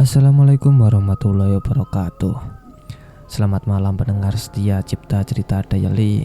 Assalamualaikum warahmatullahi wabarakatuh. Selamat malam pendengar setia Cipta Cerita Diary.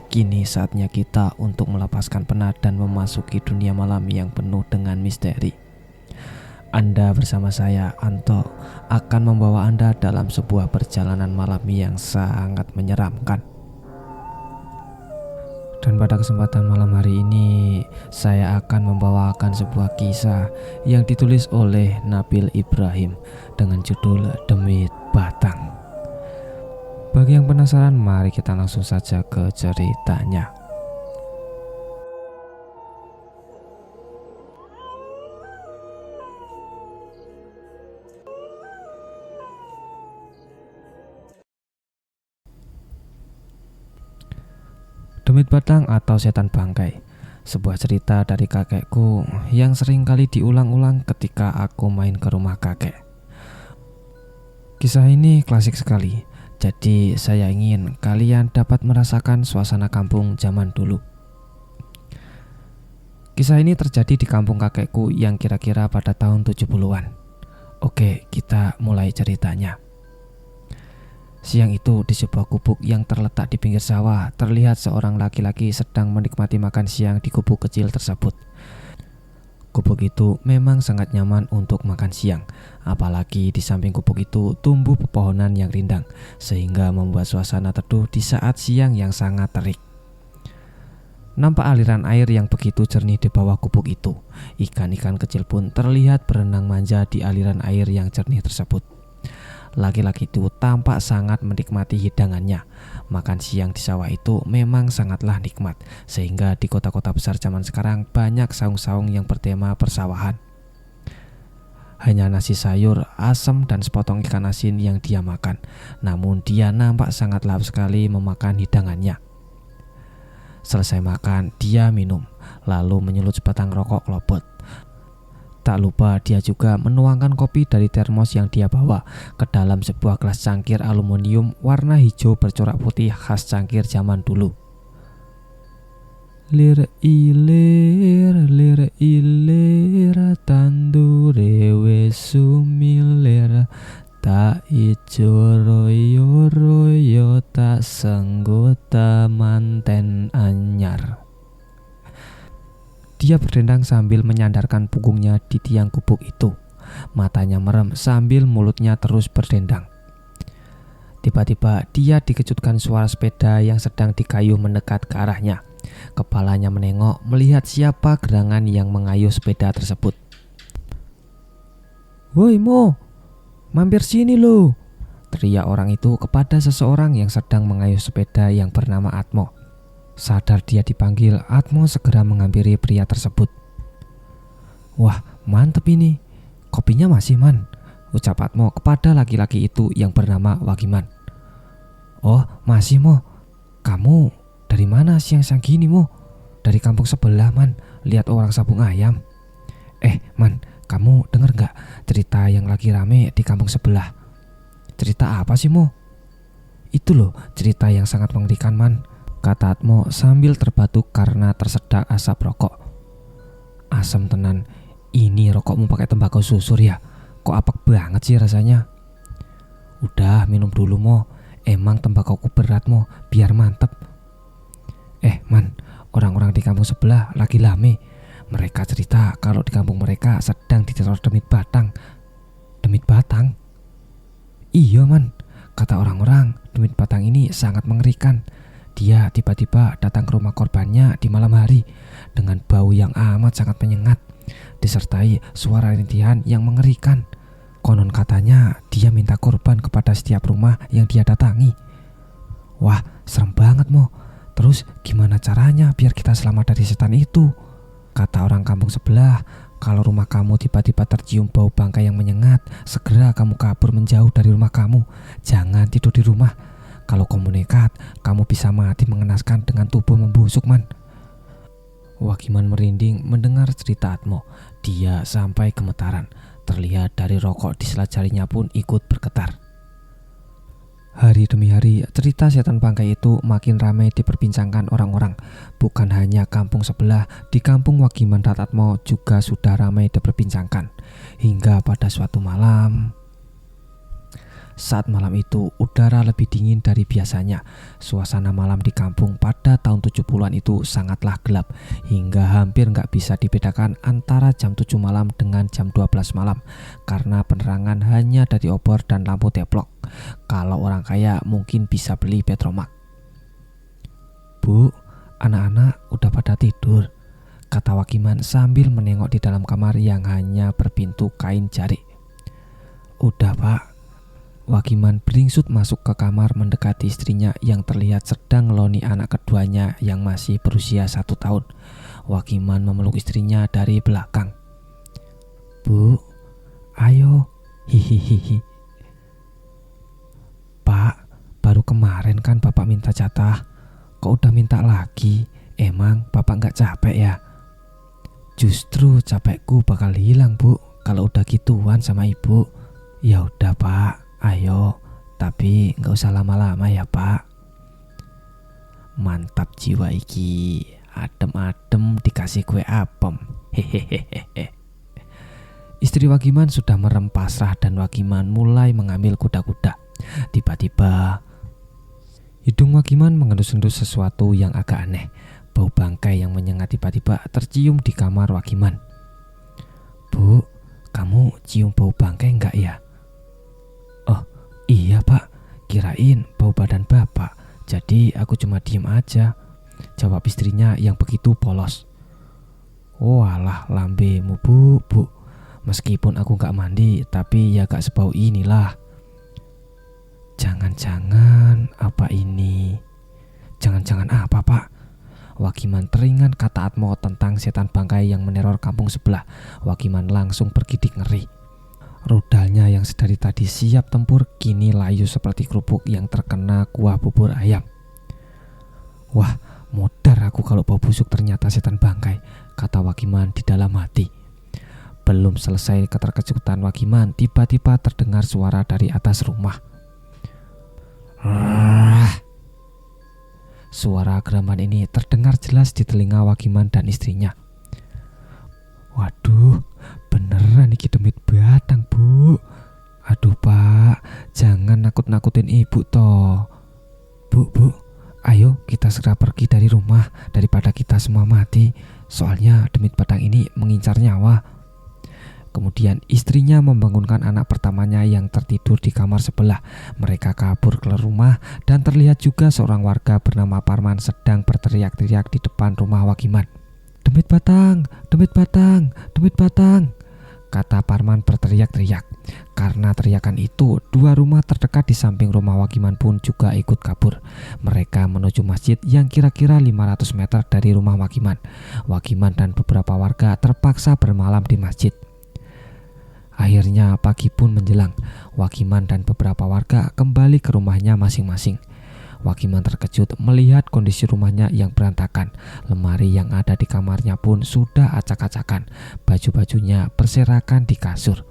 Kini saatnya kita untuk melepaskan penat dan memasuki dunia malam yang penuh dengan misteri. Anda bersama saya, Anto, akan membawa Anda dalam sebuah perjalanan malam yang sangat menyeramkan. Dan pada kesempatan malam hari ini, saya akan membawakan sebuah kisah yang ditulis oleh Nabil Ibrahim dengan judul Demit Batang. Bagi yang penasaran, mari kita langsung saja ke ceritanya. Demit Batang atau Setan Bangkai, sebuah cerita dari kakekku yang sering kali diulang-ulang ketika aku main ke rumah kakek. Kisah ini klasik sekali, jadi saya ingin kalian dapat merasakan suasana kampung zaman dulu. Kisah ini terjadi di kampung kakekku yang kira-kira pada tahun 70-an. Oke, kita mulai ceritanya. Siang itu di sebuah gubuk yang terletak di pinggir sawah, terlihat seorang laki-laki sedang menikmati makan siang di gubuk kecil tersebut. Gubuk itu memang sangat nyaman untuk makan siang, apalagi di samping gubuk itu tumbuh pepohonan yang rindang, sehingga membuat suasana teduh di saat siang yang sangat terik. Nampak aliran air yang begitu jernih di bawah gubuk itu. Ikan-ikan kecil pun terlihat berenang manja di aliran air yang jernih tersebut. Laki-laki itu tampak sangat menikmati hidangannya. Makan siang di sawah itu memang sangatlah nikmat, sehingga di kota-kota besar zaman sekarang banyak saung-saung yang bertema persawahan. Hanya nasi sayur, asam, dan sepotong ikan asin yang dia makan. Namun dia nampak sangat lahap sekali memakan hidangannya. Selesai makan, dia minum, lalu menyulut sebatang rokok klopot. Tak lupa dia juga menuangkan kopi dari termos yang dia bawa ke dalam sebuah gelas cangkir aluminium warna hijau bercorak putih khas cangkir zaman dulu. Lir ilir tandure wis sumilir, tak ijo royo royo tak senggota manten anyar. Dia berdendang sambil menyandarkan punggungnya di tiang gubuk itu. Matanya merem sambil mulutnya terus berdendang. Tiba-tiba dia dikejutkan suara sepeda yang sedang dikayuh mendekat ke arahnya. Kepalanya menengok melihat siapa gerangan yang mengayuh sepeda tersebut. "Woi Mo, mampir sini lo!" teriak orang itu kepada seseorang yang sedang mengayuh sepeda yang bernama Atmo. Sadar dia dipanggil, Atmo segera menghampiri pria tersebut. "Wah, mantep ini. Kopinya masih, Man," ucap Atmo kepada laki-laki itu yang bernama Wagiman. "Oh, masih, Mo. Kamu dari mana siang-siang gini, Mo?" "Dari kampung sebelah, Man. Lihat orang sabung ayam." Man, kamu denger gak cerita yang lagi rame di kampung sebelah?" "Cerita apa sih, Mo?" "Itu loh, cerita yang sangat mengerikan, Man," kata Atmo sambil terbatuk karena tersedak asap rokok. "Asam tenan, ini rokokmu pakai tembakau susur ya? Kok apek banget sih rasanya?" "Udah minum dulu, Mo. Emang tembakauku berat, Mo, biar mantep." Man, orang-orang di kampung sebelah lagi lame. Mereka cerita kalau di kampung mereka sedang diteror demit batang." "Demit batang?" "Iya, Man, kata orang-orang demit batang ini sangat mengerikan. Dia tiba-tiba datang ke rumah korbannya di malam hari dengan bau yang amat sangat menyengat, disertai suara rintihan yang mengerikan. Konon katanya dia minta korban kepada setiap rumah yang dia datangi." "Wah, serem banget, Mo. Terus gimana caranya biar kita selamat dari setan itu?" Kata orang kampung sebelah, "Kalau rumah kamu tiba-tiba tercium bau bangkai yang menyengat, segera kamu kabur menjauh dari rumah kamu. Jangan tidur di rumah. Kalau kamu nekat, kamu bisa mati mengenaskan dengan tubuh membusuk, Man." Wagiman merinding mendengar cerita Atmo. Dia sampai gemetaran. Terlihat dari rokok di sela jarinya pun ikut bergetar. Hari demi hari, cerita setan bangkai itu makin ramai diperbincangkan orang-orang. Bukan hanya kampung sebelah, di kampung Wagiman dan Atmo juga sudah ramai diperbincangkan. Hingga pada suatu malam, Saat malam itu udara lebih dingin dari biasanya. Suasana malam di kampung pada tahun 70-an itu sangatlah gelap, hingga hampir nggak bisa dibedakan antara jam 7 malam dengan jam 12 malam, karena penerangan hanya dari obor dan lampu teplok. Kalau orang kaya mungkin bisa beli petromak. "Bu, anak-anak udah pada tidur," kata Wakiman sambil menengok di dalam kamar yang hanya berpintu kain jarik. "Udah, Pak." Wakiman beringsut masuk ke kamar mendekati istrinya yang terlihat sedang ngeloni anak keduanya yang masih berusia 1 tahun. Wakiman memeluk istrinya dari belakang. "Bu, ayo, hihihihi." "Pak, baru kemarin kan Bapak minta jatah, kok udah minta lagi? Emang Bapak nggak capek ya?" "Justru capekku bakal hilang, Bu, kalau udah gituan sama Ibu." "Ya udah, Pak. Ayo, tapi nggak usah lama-lama ya, Pak." Mantap jiwa iki, adem-adem dikasih kue apem. Hehehehe. Istri Wakiman sudah merem pasrah dan Wakiman mulai mengambil kuda-kuda. Tiba-tiba hidung Wakiman mengendus-endus sesuatu yang agak aneh. Bau bangkai yang menyengat tiba-tiba tercium di kamar Wakiman. "Bu, kamu cium bau bangkai enggak ya?" "Oh iya, Pak, kirain bau badan Bapak, jadi aku cuma diem aja," jawab istrinya yang begitu polos. "Walah lambemu, Bu. Meskipun aku gak mandi, tapi ya gak sebau inilah." "Jangan-jangan apa ini?" "Jangan-jangan apa, Pak?" Wakiman teringat kata Atmo tentang setan bangkai yang meneror kampung sebelah. Wakiman langsung bergidik ngeri. Rudalnya yang sedari tadi siap tempur kini layu seperti kerupuk yang terkena kuah bubur ayam. "Wah, modar aku kalau bau busuk ternyata setan bangkai," kata Wakiman di dalam hati. Belum selesai keterkejutan Wakiman, tiba-tiba terdengar suara dari atas rumah. Suara geraman ini terdengar jelas di telinga Wakiman dan istrinya. "Waduh, beneran iki demit batang, Bu. Aduh, Pak, jangan nakut-nakutin Ibu toh. Bu, ayo kita segera pergi dari rumah daripada kita semua mati. Soalnya demit batang ini mengincar nyawa." Kemudian istrinya membangunkan anak pertamanya yang tertidur di kamar sebelah. Mereka kabur keluar rumah dan terlihat juga seorang warga bernama Parman sedang berteriak-teriak di depan rumah Wakiman. Demit batang, kata Parman berteriak-teriak. Karena teriakan itu, 2 rumah terdekat di samping rumah Wakiman pun juga ikut kabur. Mereka menuju masjid yang kira-kira 500 meter dari rumah Wakiman. Wakiman dan beberapa warga terpaksa bermalam di masjid. Akhirnya pagi pun menjelang. Wakiman dan beberapa warga kembali ke rumahnya masing-masing. Wakiman terkejut melihat kondisi rumahnya yang berantakan. Lemari yang ada di kamarnya pun sudah acak-acakan. Baju-bajunya berserakan di kasur.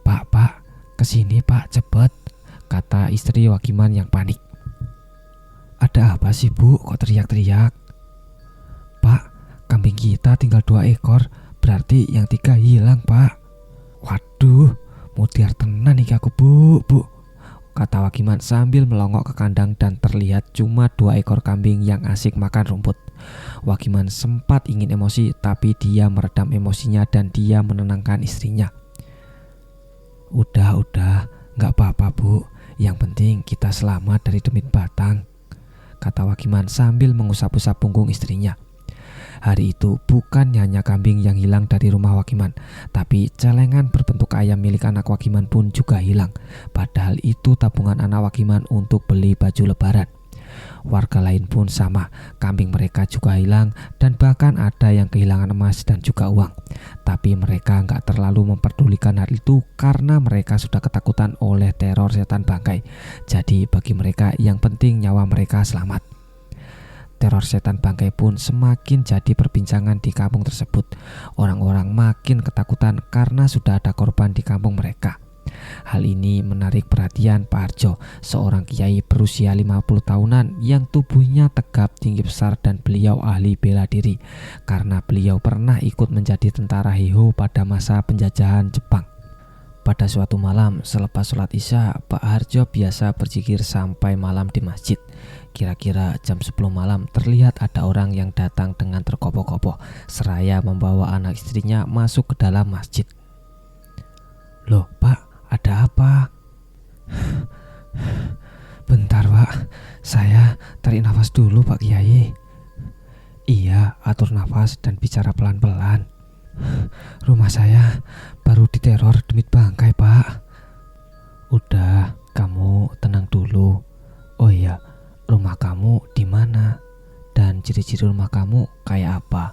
Pak, kesini Pak, cepet, kata istri Wakiman yang panik. "Ada apa sih, Bu, kok teriak-teriak?" "Pak, kambing kita tinggal 2 ekor, berarti yang 3 hilang, Pak." "Waduh, mutiar tenan iki aku, Bu, kata Wakiman sambil melongok ke kandang dan terlihat cuma 2 ekor kambing yang asik makan rumput. Wakiman sempat ingin emosi, tapi dia meredam emosinya dan dia menenangkan istrinya. Udah, gak apa-apa, Bu, yang penting kita selamat dari demit batang," kata Wakiman sambil mengusap-usap punggung istrinya. Hari itu bukan hanya kambing yang hilang dari rumah Wakiman, tapi celengan berbentuk ayam milik anak Wakiman pun juga hilang. Padahal itu tabungan anak Wakiman untuk beli baju lebaran. Warga lain pun sama, kambing mereka juga hilang dan bahkan ada yang kehilangan emas dan juga uang. Tapi mereka nggak terlalu memperdulikan hal itu karena mereka sudah ketakutan oleh teror setan bangkai. Jadi bagi mereka yang penting nyawa mereka selamat. Teror setan bangkai pun semakin jadi perbincangan di kampung tersebut. Orang-orang makin ketakutan karena sudah ada korban di kampung mereka. Hal ini menarik perhatian Pak Harjo, seorang kiai berusia 50 tahunan yang tubuhnya tegap, tinggi besar dan beliau ahli bela diri karena beliau pernah ikut menjadi tentara Heiho pada masa penjajahan Jepang. Pada suatu malam selepas sholat isya, Pak Harjo biasa berzikir sampai malam di masjid. Kira-kira jam 10 malam terlihat ada orang yang datang dengan terkopoh-kopoh seraya membawa anak istrinya masuk ke dalam masjid. "Loh Pak, ada apa?" "Bentar Pak, saya tarik nafas dulu Pak Kiai." "Iya, atur nafas dan bicara pelan-pelan. Rumah saya baru diteror demit bangkai Pak." "Udah, kamu tenang dulu. Oh iya, rumah kamu di mana? Dan ciri-ciri rumah kamu kayak apa?"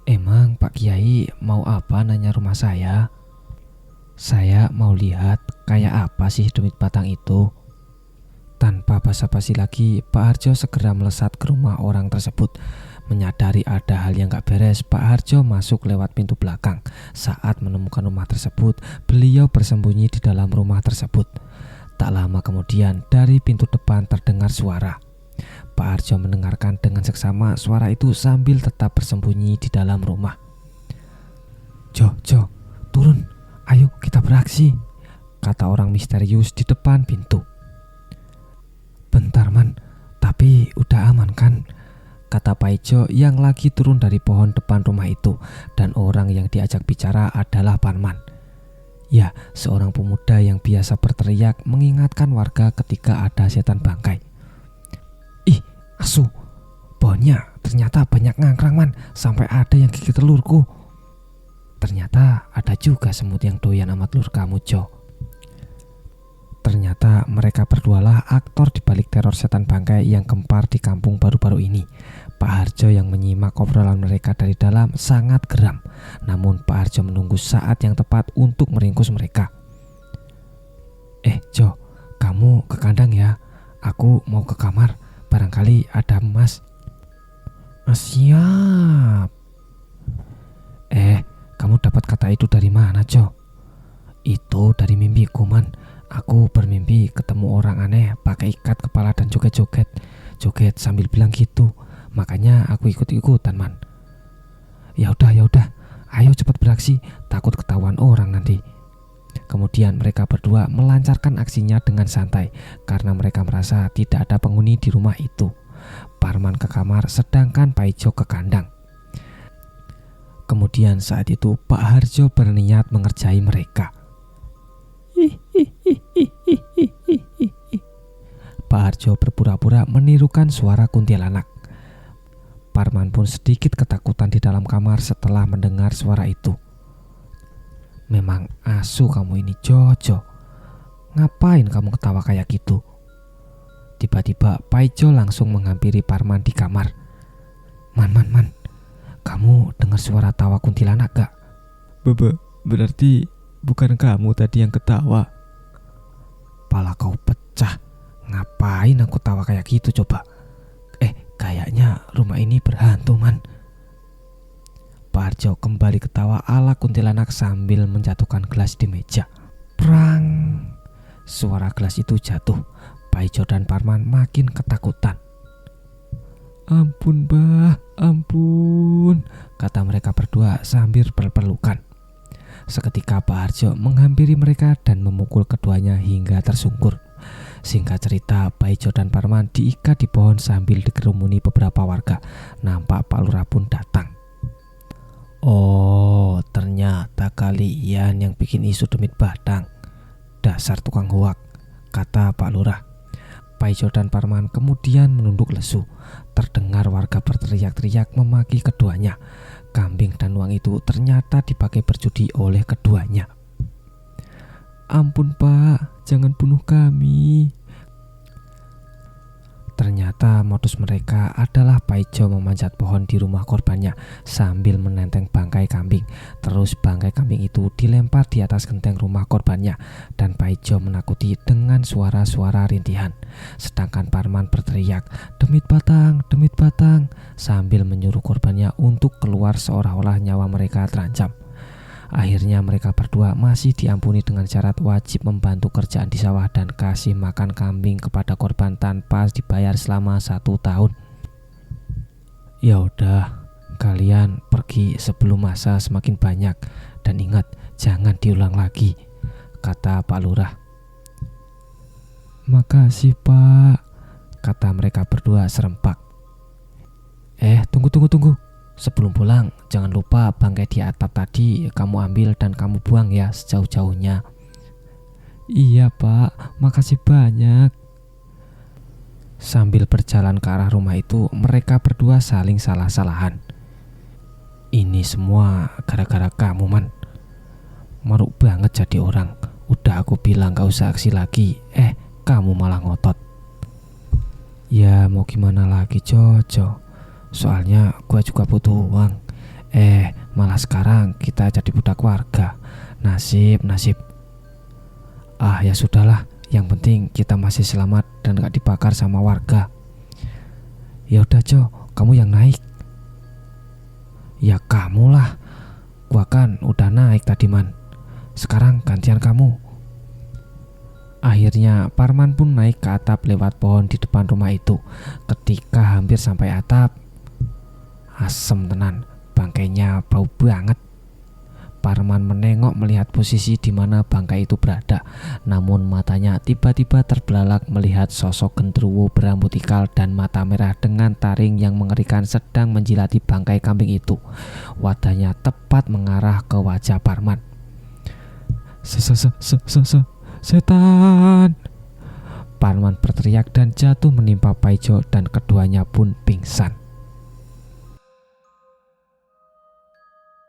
"Emang Pak Kiai mau apa nanya rumah saya?" "Saya mau lihat kayak apa sih demit batang itu." Tanpa basa-basi lagi, Pak Harjo segera melesat ke rumah orang tersebut. Menyadari ada hal yang gak beres, Pak Harjo masuk lewat pintu belakang. Saat menemukan rumah tersebut, beliau bersembunyi di dalam rumah tersebut. Tak lama kemudian, dari pintu depan terdengar suara. Pak Harjo mendengarkan dengan seksama suara itu sambil tetap bersembunyi di dalam rumah. Jo, turun, ayo kita beraksi," kata orang misterius di depan pintu. "Bentar Man, tapi udah aman kan?" kata Paijo yang lagi turun dari pohon depan rumah itu, dan orang yang diajak bicara adalah Parman. Ya, seorang pemuda yang biasa berteriak mengingatkan warga ketika ada setan bangkai. "Ih, asu, pohonnya ternyata banyak ngangkrang Man, sampai ada yang gigit telurku." "Ternyata ada juga semut yang doyan sama telur kamu Jo." Ternyata mereka berdualah aktor di balik teror setan bangkai yang gempar di kampung baru-baru ini. Pak Harjo yang menyimak obrolan mereka dari dalam sangat geram. Namun Pak Harjo menunggu saat yang tepat untuk meringkus mereka. Jo, kamu ke kandang ya. Aku mau ke kamar, barangkali ada emas." "Siap." Kamu dapat kata itu dari mana Jo?" "Itu dari mimpiku Man. Aku bermimpi ketemu orang aneh pakai ikat kepala dan joget sambil bilang gitu. Makanya aku ikut-ikutan Man." Ya udah, ayo cepat beraksi, takut ketahuan orang nanti." Kemudian mereka berdua melancarkan aksinya dengan santai karena mereka merasa tidak ada penghuni di rumah itu. Parman ke kamar sedangkan Paijo ke kandang. Kemudian saat itu Pak Harjo berniat mengerjai mereka. Pak Harjo berpura-pura menirukan suara kuntilanak. Parman pun sedikit ketakutan di dalam kamar setelah mendengar suara itu. "Memang asu kamu ini Jojo. Ngapain kamu ketawa kayak gitu?" Tiba-tiba Paijo langsung menghampiri Parman di kamar. Man, kamu dengar suara tawa kuntilanak gak?" Berarti bukan kamu tadi yang ketawa." "Pala kau pecah. Ngapain aku tawa kayak gitu coba? Kayaknya rumah ini berhantu Man." Pak Harjo kembali ketawa ala kuntilanak sambil menjatuhkan gelas di meja. Prang! Suara gelas itu jatuh. Paijo dan Parman makin ketakutan. "Ampun Bah, ampun," kata mereka berdua sambil berpelukan. Seketika Pak Harjo menghampiri mereka dan memukul keduanya hingga tersungkur. Singkat cerita, Paijo dan Parman diikat di pohon sambil dikerumuni beberapa warga. Nampak Pak Lurah pun datang. "Oh, ternyata kalian yang bikin isu demit batang. Dasar tukang hoak," kata Pak Lurah. Paijo dan Parman kemudian menunduk lesu. Terdengar warga berteriak-teriak memaki keduanya. Kambing dan uang itu ternyata dipakai berjudi oleh keduanya. "Ampun Pak, jangan bunuh kami." Ternyata modus mereka adalah Paijo memanjat pohon di rumah korbannya sambil menenteng bangkai kambing. Terus bangkai kambing itu dilempar di atas genteng rumah korbannya dan Paijo menakuti dengan suara-suara rintihan. Sedangkan Parman berteriak, demit batang," sambil menyuruh korbannya untuk keluar seolah-olah nyawa mereka terancam. Akhirnya mereka berdua masih diampuni dengan syarat wajib membantu kerjaan di sawah dan kasih makan kambing kepada korban tanpa dibayar selama 1 tahun. "Ya udah, kalian pergi sebelum masa semakin banyak dan ingat jangan diulang lagi." kata Pak Lurah. Makasih Pak, kata mereka berdua serempak. Tunggu. Sebelum pulang, jangan lupa bangkai di atap tadi kamu ambil dan kamu buang ya sejauh-jauhnya. Iya Pak, makasih banyak. Sambil berjalan ke arah rumah itu, mereka berdua saling salah-salahan. Ini semua gara-gara kamu, Man. Maruk banget jadi orang. Udah aku bilang gak usah aksi lagi, kamu malah ngotot. Ya mau gimana lagi Jojo, soalnya gua juga butuh uang. Malah sekarang kita jadi budak warga. Nasib. Ya sudahlah, yang penting kita masih selamat dan gak dibakar sama warga. Ya udah Jo, kamu yang naik. Ya kamu lah, gua kan udah naik tadi Man. Sekarang gantian kamu. Akhirnya Parman pun naik ke atap lewat pohon di depan rumah itu. Ketika hampir sampai atap, asem tenan, bangkainya bau banget. Parman menengok melihat posisi di mana bangkai itu berada. Namun matanya tiba-tiba terbelalak melihat sosok genderuwo berambut ikal dan mata merah dengan taring yang mengerikan sedang menjilati bangkai kambing itu. Wadahnya tepat mengarah ke wajah Parman. Setan! Parman berteriak dan jatuh menimpa Paijo dan keduanya pun pingsan.